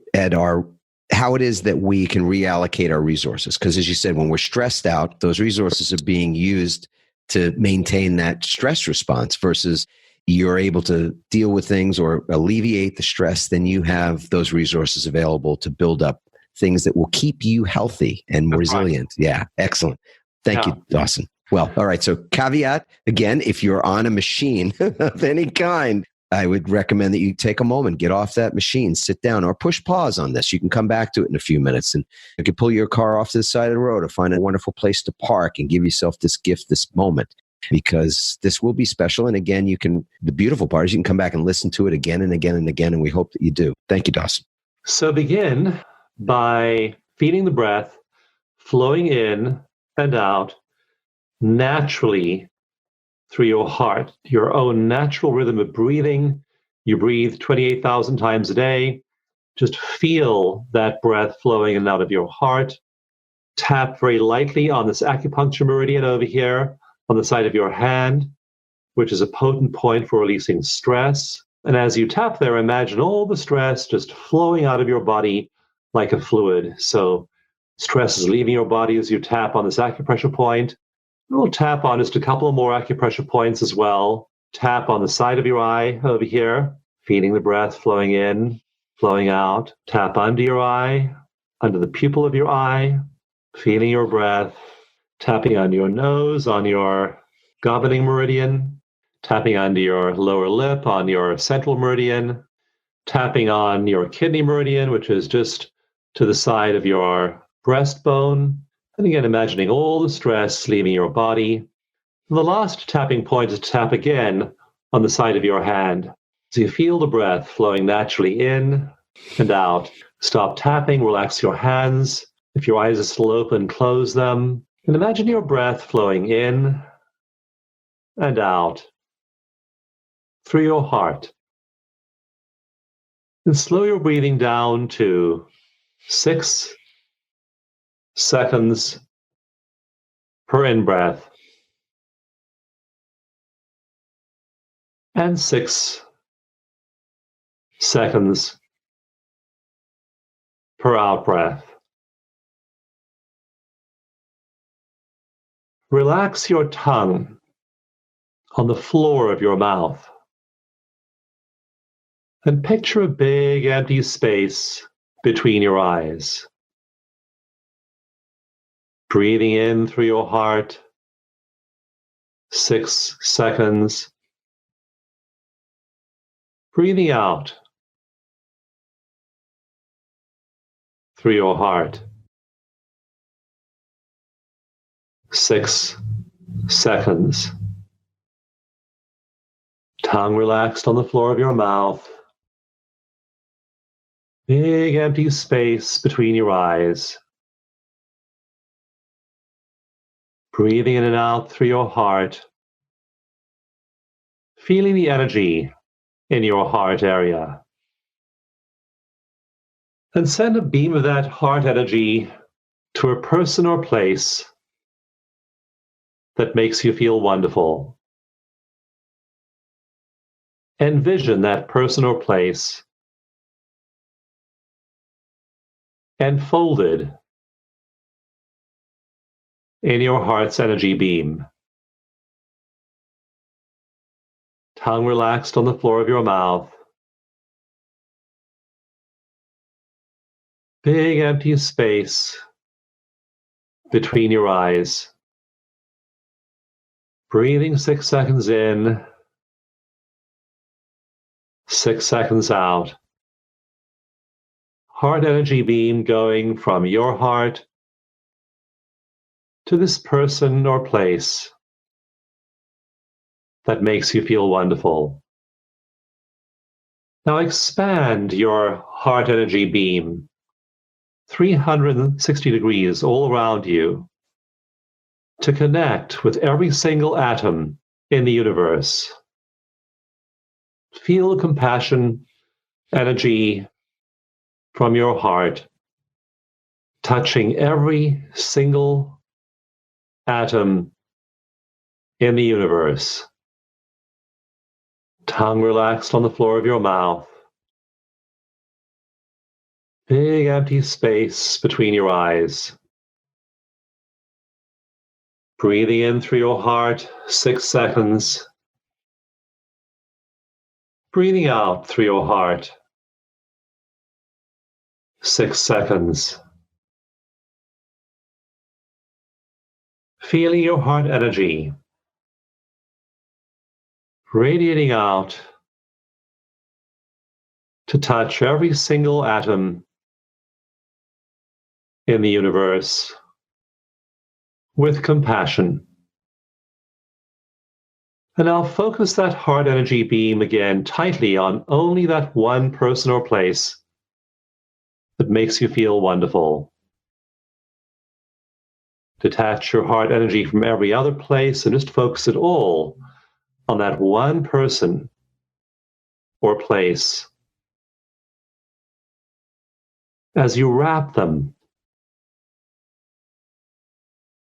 how it is that we can reallocate our resources. Because as you said, when we're stressed out, those resources are being used to maintain that stress response versus you're able to deal with things or alleviate the stress, then you have those resources available to build up things that will keep you healthy and resilient. Right. Yeah, excellent. Thank you, Dawson. Well, all right. So caveat, again, if you're on a machine of any kind, I would recommend that you take a moment, get off that machine, sit down, or push pause on this. You can come back to it in a few minutes, and you can pull your car off to the side of the road or find a wonderful place to park and give yourself this gift, this moment, because this will be special. And again, the beautiful part is you can come back and listen to it again and again and again, and we hope that you do. Thank you, Dawson. So begin by feeling the breath flowing in and out naturally through your heart, your own natural rhythm of breathing. You breathe 28,000 times a day. Just feel that breath flowing in and out of your heart. Tap very lightly on this acupuncture meridian over here on the side of your hand, which is a potent point for releasing stress. And as you tap there, imagine all the stress just flowing out of your body like a fluid. So stress is leaving your body as you tap on this acupressure point. We'll tap on just a couple of more acupressure points as well. Tap on the side of your eye over here, feeling the breath flowing in, flowing out. Tap under your eye, under the pupil of your eye, feeling your breath. Tapping on your nose, on your governing meridian. Tapping under your lower lip, on your central meridian. Tapping on your kidney meridian, which is just to the side of your breastbone. And again, imagining all the stress leaving your body. And the last tapping point is to tap again on the side of your hand. So you feel the breath flowing naturally in and out. Stop tapping, relax your hands. If your eyes are still open, close them. And imagine your breath flowing in and out through your heart. And slow your breathing down to 6 seconds per in-breath and 6 seconds per out-breath. Relax your tongue on the floor of your mouth and picture a big empty space between your eyes. Breathing in through your heart, 6 seconds. Breathing out through your heart, 6 seconds. Tongue relaxed on the floor of your mouth. Big empty space between your eyes. Breathing in and out through your heart. Feeling the energy in your heart area. And send a beam of that heart energy to a person or place that makes you feel wonderful. Envision that person or place enfolded in your heart's energy beam. Tongue relaxed on the floor of your mouth. Big empty space between your eyes. Breathing 6 seconds in, 6 seconds out. Heart energy beam going from your heart to this person or place that makes you feel wonderful. Now expand your heart energy beam 360 degrees all around you to connect with every single atom in the universe. Feel compassion, energy from your heart touching every single atom in the universe. Tongue relaxed on the floor of your mouth. Big empty space between your eyes. Breathing in through your heart, 6 seconds. Breathing out through your heart, 6 seconds. Feeling your heart energy radiating out to touch every single atom in the universe with compassion. And now focus that heart energy beam again tightly on only that one person or place that makes you feel wonderful. Detach your heart energy from every other place and just focus it all on that one person or place as you wrap them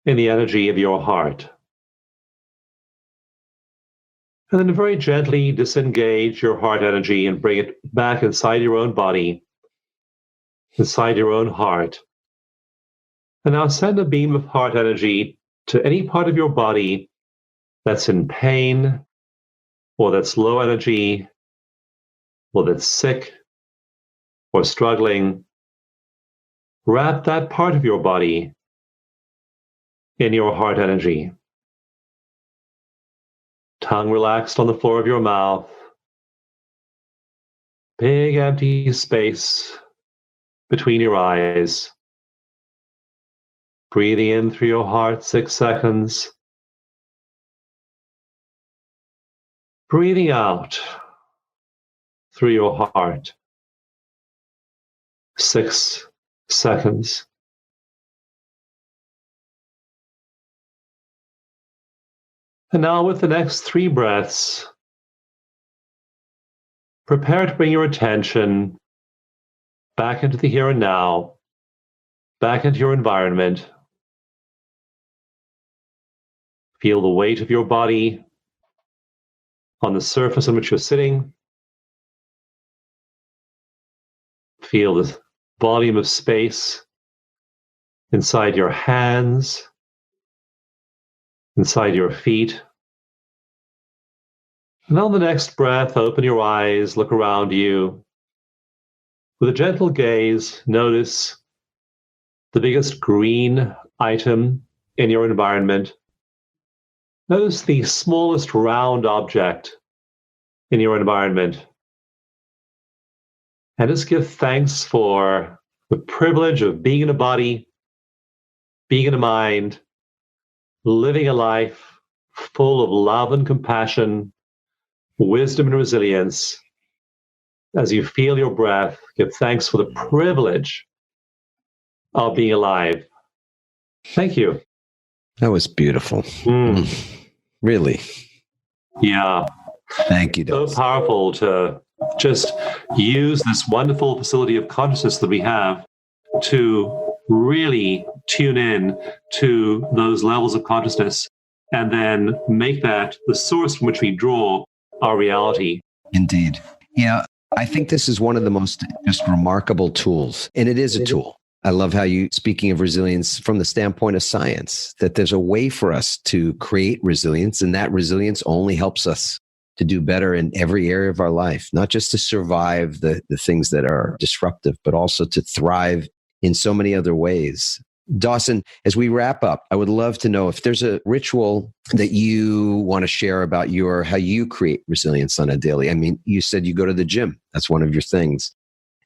in the energy of your heart. And then very gently disengage your heart energy and bring it back inside your own body, inside your own heart. And now send a beam of heart energy to any part of your body that's in pain, or that's low energy, or that's sick, or struggling. Wrap that part of your body in your heart energy. Tongue relaxed on the floor of your mouth. Big empty space between your eyes. Breathing in through your heart, 6 seconds. Breathing out through your heart, 6 seconds. And now with the next 3 breaths, prepare to bring your attention back into the here and now, back into your environment. Feel the weight of your body on the surface on which you're sitting. Feel the volume of space inside your hands, inside your feet. And on the next breath, open your eyes, look around you. With a gentle gaze, notice the biggest green item in your environment. Notice the smallest round object in your environment. And just give thanks for the privilege of being in a body, being in a mind, living a life full of love and compassion, wisdom and resilience. As you feel your breath, give thanks for the privilege of being alive. Thank you. That was beautiful. Really. Yeah. Thank you, So Dawson. powerful to just use this wonderful facility of consciousness that we have to really tune in to those levels of consciousness and then make that the source from which we draw our reality. Indeed. Yeah, I think this is one of the most just remarkable tools, and it is a tool. I love how you, speaking of resilience from the standpoint of science, that there's a way for us to create resilience, and that resilience only helps us to do better in every area of our life, not just to survive the things that are disruptive, but also to thrive in so many other ways. Dawson, as we wrap up, I would love to know if there's a ritual that you want to share about how you create resilience on a daily. I mean, you said you go to the gym. That's one of your things.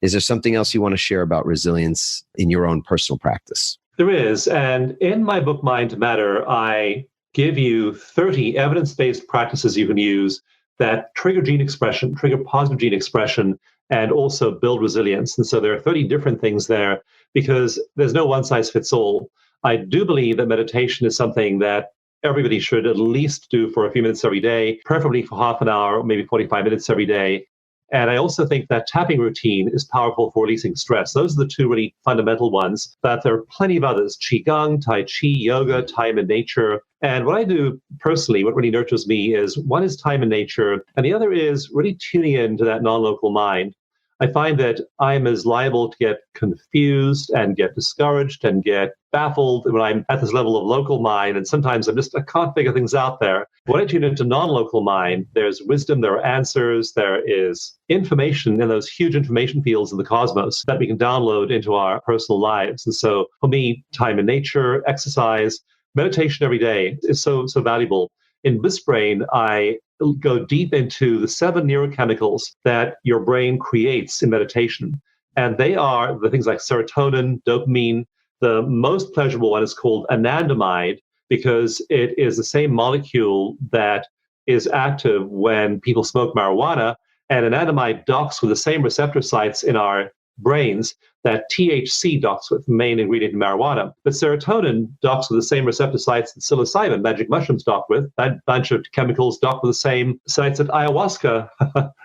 Is there something else you want to share about resilience in your own personal practice? There is. And in my book, Mind to Matter, I give you 30 evidence-based practices you can use that trigger gene expression, trigger positive gene expression, and also build resilience. And so there are 30 different things there because there's no one size fits all. I do believe that meditation is something that everybody should at least do for a few minutes every day, preferably for half an hour, or maybe 45 minutes every day. And I also think that tapping routine is powerful for releasing stress. Those are the two really fundamental ones, but there are plenty of others: Qigong, Tai Chi, yoga, time in nature. And what I do personally, what really nurtures me is, one is time in nature, and the other is really tuning into that non-local mind. I find that I'm as liable to get confused and get discouraged and get baffled when I'm at this level of local mind. And sometimes I can't figure things out there. When I tune into non-local mind, there's wisdom, there are answers, there is information in those huge information fields in the cosmos that we can download into our personal lives. And so for me, time in nature, exercise, meditation every day is so valuable. In Bliss Brain, I go deep into the 7 neurochemicals that your brain creates in meditation. And they are the things like serotonin, dopamine. The most pleasurable one is called anandamide because it is the same molecule that is active when people smoke marijuana. And anandamide docks with the same receptor sites in our brains that THC docks with, the main ingredient in marijuana. But serotonin docks with the same receptor sites that psilocybin, magic mushrooms, dock with. That bunch of chemicals dock with the same sites that ayahuasca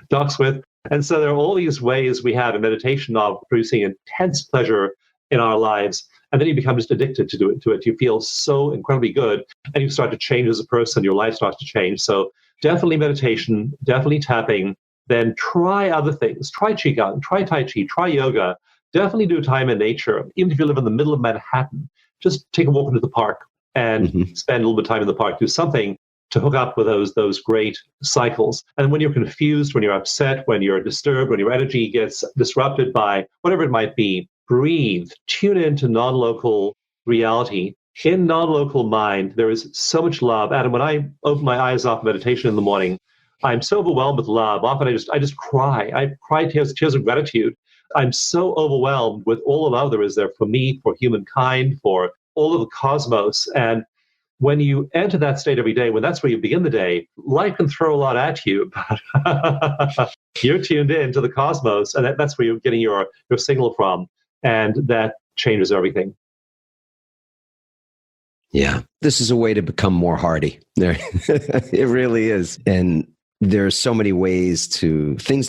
docks with. And so there are all these ways we have in meditation of producing intense pleasure in our lives. And then you become just addicted to it. You feel so incredibly good, and you start to change as a person. Your life starts to change. So definitely meditation, definitely tapping. Then try other things. Try Qigong, try Tai Chi, try yoga. Definitely do time in nature. Even if you live in the middle of Manhattan, just take a walk into the park and spend a little bit of time in the park. Do something to hook up with those great cycles. And when you're confused, when you're upset, when you're disturbed, when your energy gets disrupted by whatever it might be, breathe, tune into non-local reality. In non-local mind, there is so much love. Adam, when I open my eyes off meditation in the morning, I'm so overwhelmed with love. Often I just cry. I cry tears of gratitude. I'm so overwhelmed with all the love there is there for me, for humankind, for all of the cosmos. And when you enter that state every day, when that's where you begin the day, life can throw a lot at you, but you're tuned in to the cosmos, and that's where you're getting your signal from. And that changes everything. Yeah, this is a way to become more hardy. It really is. And there's so many things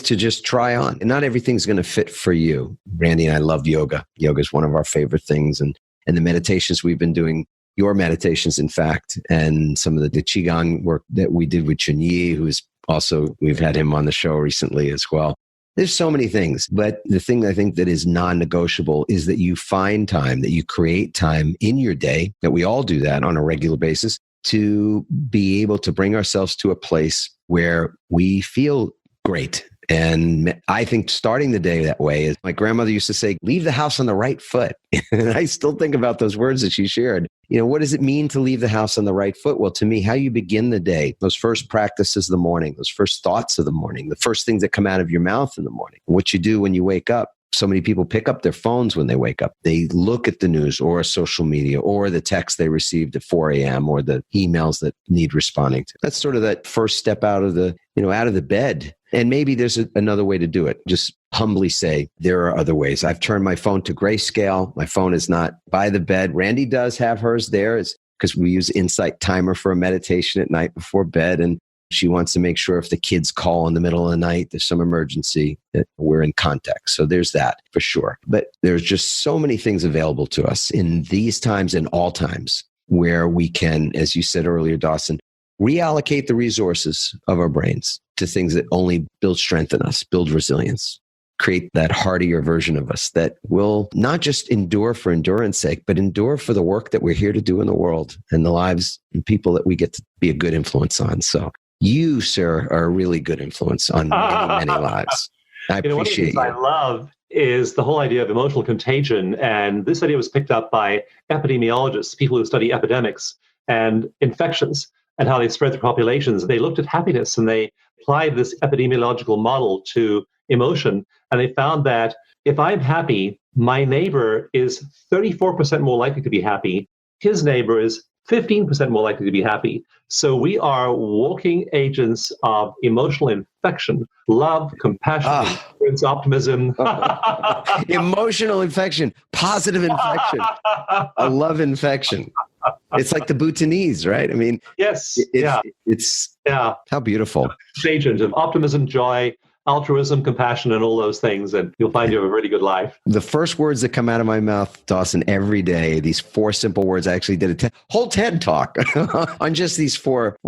to just try on. And not everything's going to fit for you. Randy and I love yoga. Yoga is one of our favorite things. And the meditations we've been doing, your meditations, in fact, and some of the Qigong work that we did with Chunyi, who's also, we've had him on the show recently as well. There's so many things, but the thing I think that is non-negotiable is that you find time, that you create time in your day, that we all do that on a regular basis, to be able to bring ourselves to a place where we feel great. And I think starting the day that way is, my grandmother used to say, leave the house on the right foot. And I still think about those words that she shared. What does it mean to leave the house on the right foot? Well, to me, how you begin the day, those first practices of the morning, those first thoughts of the morning, the first things that come out of your mouth in the morning, what you do when you wake up. So many people pick up their phones when they wake up. They look at the news or social media or the text they received at 4 a.m. or the emails that need responding to. That's sort of that first step out of the bed. And maybe there's another way to do it. Just humbly say, there are other ways. I've turned my phone to grayscale. My phone is not by the bed. Randy does have hers there. It's because we use Insight Timer for a meditation at night before bed. And She wants to make sure if the kids call in the middle of the night, there's some emergency, that we're in context. So there's that for sure. But there's just so many things available to us in these times and all times where we can, as you said earlier, Dawson, reallocate the resources of our brains to things that only build strength in us, build resilience, create that hardier version of us that will not just endure for endurance sake, but endure for the work that we're here to do in the world and the lives and people that we get to be a good influence on. So you, sir, are a really good influence on many, many lives. I appreciate one of the things you. I love is the whole idea of emotional contagion. And this idea was picked up by epidemiologists, people who study epidemics and infections and how they spread through populations. They looked at happiness and they applied this epidemiological model to emotion. And they found that if I'm happy, my neighbor is 34% more likely to be happy. His neighbor is 15% more likely to be happy. So we are walking agents of emotional infection, love, compassion, optimism. Emotional infection, positive infection, a love infection. It's like the Bhutanese, right? I mean, yes, it's how beautiful. Agent of optimism, joy, altruism, compassion, and all those things, and you'll find you have a really good life. The first words that come out of my mouth, Dawson, every day, these 4 simple words, I actually did a whole TED talk on just these four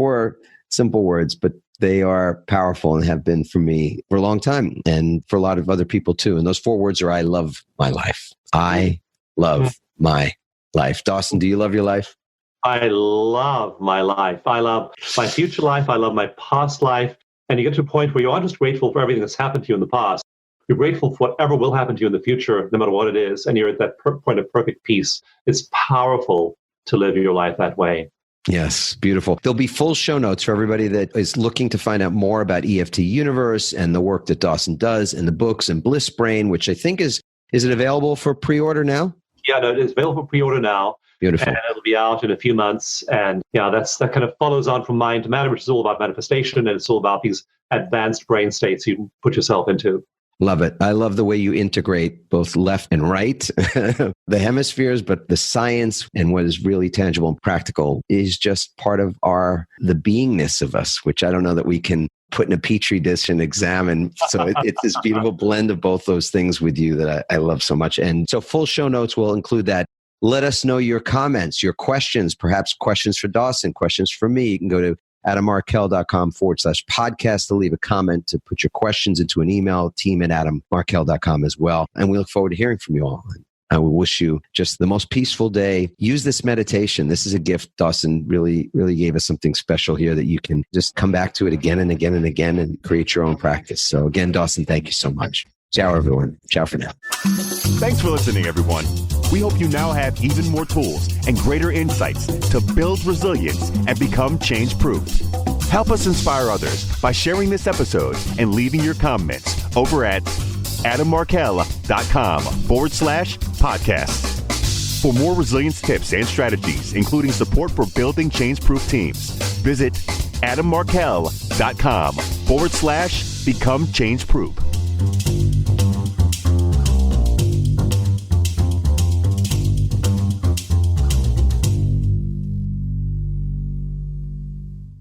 simple words, but they are powerful and have been for me for a long time and for a lot of other people too. And those 4 words are, I love my life. I love my life. Dawson, do you love your life? I love my life. I love my future life. I love my past life. And you get to a point where you aren't just grateful for everything that's happened to you in the past. You're grateful for whatever will happen to you in the future, no matter what it is. And you're at that point of perfect peace. It's powerful to live your life that way. Yes, beautiful. There'll be full show notes for everybody that is looking to find out more about EFT Universe and the work that Dawson does and the books and Bliss Brain, which I think is it available for pre-order now? Yeah, no, it's available for pre-order now. Beautiful. And it'll be out in a few months. And that kind of follows on from Mind to Matter, which is all about manifestation. And it's all about these advanced brain states you can put yourself into. Love it. I love the way you integrate both left and right, the hemispheres, but the science and what is really tangible and practical is just part of the beingness of us, which I don't know that we can put in a petri dish and examine. So it's this beautiful blend of both those things with you that I love so much. And so full show notes will include that. Let us know your comments, your questions, perhaps questions for Dawson, questions for me. You can go to adammarkel.com/podcast to leave a comment, to put your questions into an email, team@adammarkel.com as well. And we look forward to hearing from you all. I will wish you just the most peaceful day. Use this meditation. This is a gift. Dawson really, really gave us something special here that you can just come back to it again and again and again and create your own practice. So again, Dawson, thank you so much. Ciao, everyone. Ciao for now. Thanks for listening, everyone. We hope you now have even more tools and greater insights to build resilience and become change-proof. Help us inspire others by sharing this episode and leaving your comments over at adammarkel.com/podcast. For more resilience tips and strategies, including support for building change-proof teams, visit adammarkel.com/become change-proof.